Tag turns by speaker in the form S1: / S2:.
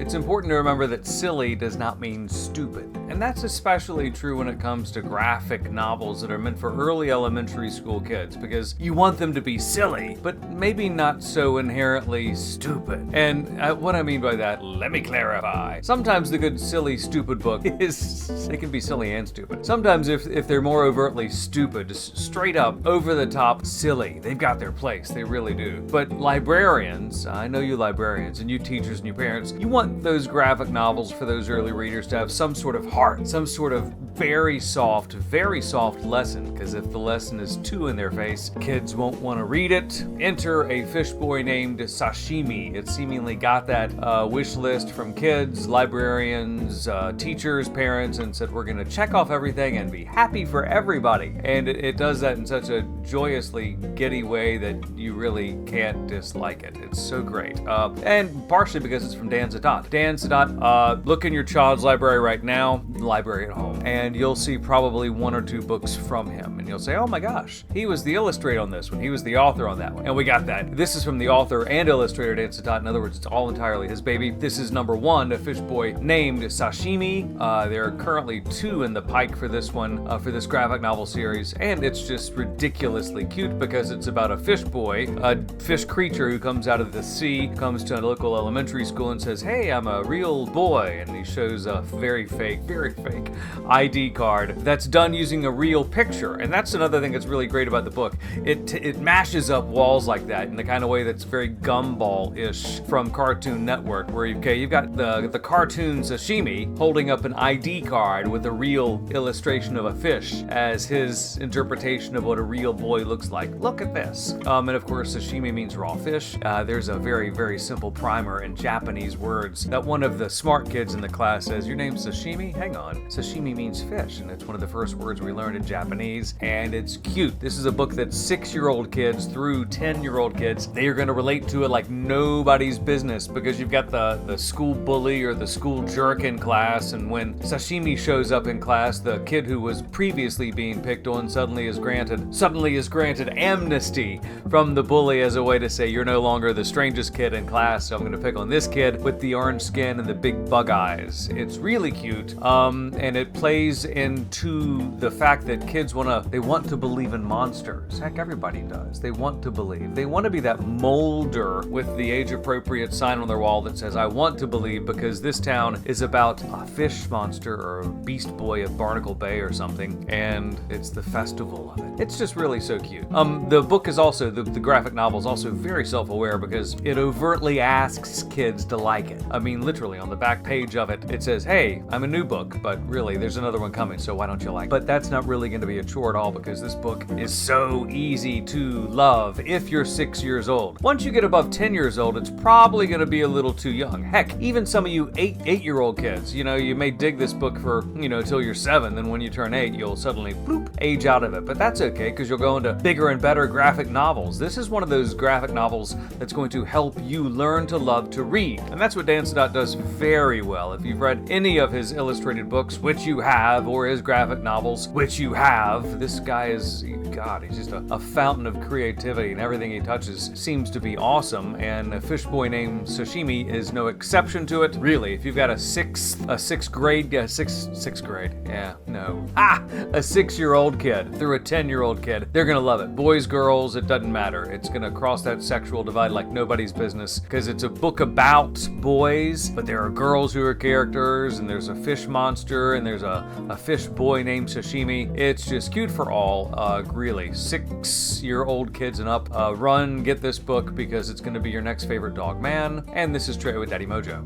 S1: it's important to remember that silly does not mean stupid. And that's especially true when it comes to graphic novels that are meant for early elementary school kids, because you want them to be silly, but maybe not so inherently stupid. And what I mean by that, let me clarify. Sometimes the good silly stupid book it can be silly and stupid. Sometimes if they're more overtly stupid, just straight up, over the top silly, they've got their place, they really do. But librarians, I know you librarians and you teachers and you parents, you want those graphic novels for those early readers to have some sort of heart, some sort of very soft lesson, because if the lesson is too in their face, kids won't want to read it. Enter a Fishboy Named Sashimi. It seemingly got that wish list from kids, librarians, teachers, parents, and said, we're going to check off everything and be happy for everybody. And it does that in such a joyously giddy way that you really can't dislike it. It's so great. And partially because it's from Dan Satat. Dan Satat, look in your child's library right now, library at home, and you'll see probably one or two books from him. And you'll say, oh my gosh, he was the illustrator on this one. He was the author on that one. And we got that. This is from the author and illustrator Dan Satat. In other words, it's all entirely his baby. This is number 1, A Fishboy Named Sashimi. There are currently 2 in the pike for this one, for this graphic novel series. And it's just ridiculously cute because it's about a fish boy, a fish creature who comes out of the sea, comes to a local elementary school and says, hey, I'm a real boy. And he shows a very fake ID card that's done using a real picture. And that's another thing that's really great about the book. It mashes up walls like that in the kind of way that's very Gumball-ish from Cartoon Network, where you've got the cartoon Sashimi holding up an ID card with a real illustration of a fish as his interpretation of what a real boy looks like. Look at this. And of course, sashimi means raw fish. There's a very, very simple primer in Japanese words that one of the smart kids in the class says, your name's Sashimi? Hang on. Sashimi means fish, and it's one of the first words we learned in Japanese, and it's cute. This is a book that 6-year-old kids through 10-year-old kids, they are going to relate to it like nobody's business, because you've got the school bully or the school jerk in class, and when Sashimi shows up in class, the kid who was previously being picked on suddenly is granted amnesty from the bully as a way to say, you're no longer the strangest kid in class, so I'm going to pick on this kid with the orange skin and the big bug eyes. It's really cute, and it plays into the fact that kids want to believe in monsters. Heck, everybody does. They want to believe. They want to be that molder with the age-appropriate sign on their wall that says, I want to believe because this town is about a fish monster or a beast boy of Barnacle Bay or something, and it's the festival of it. It's just really so cute. The book is also, the graphic novel is also very self-aware because it overtly asks kids to like it. I mean, literally, on the back page of it, it says, hey, I'm a new book, but really, there's another one coming, so why don't you like it? But that's not really going to be a chore at all because this book is so easy to love if you're 6 years old. Once you get above 10 years old, it's probably going to be a little too young. Heck, even some of you 8-year-old kids, you may dig this book for, till you're 7, then when you turn 8, you'll suddenly, bloop, age out of it. But that's okay, because you'll go into bigger and better graphic novels. This is one of those graphic novels that's going to help you learn to love to read. And that's what Dan Satat does very well. If you've read any of his illustrated books, which you have, or his graphic novels, which you have, this guy is, God, he's just a fountain of creativity, and everything he touches seems to be awesome. And A Fishboy Named Sashimi is no exception to it. Really, if you've got a 6-year-old kid through a 10-year-old kid, they're gonna love it. Boys, girls, it doesn't matter. It's gonna cross that sexual divide like nobody's business, because it's a book about boys, but there are girls who are characters, and there's a fish monster, and there's a fish boy named Sashimi. It's just cute for all. Really, 6-year-old kids and up, run, get this book, because it's gonna be your next favorite dog man. And this is Trey with Daddy Mojo.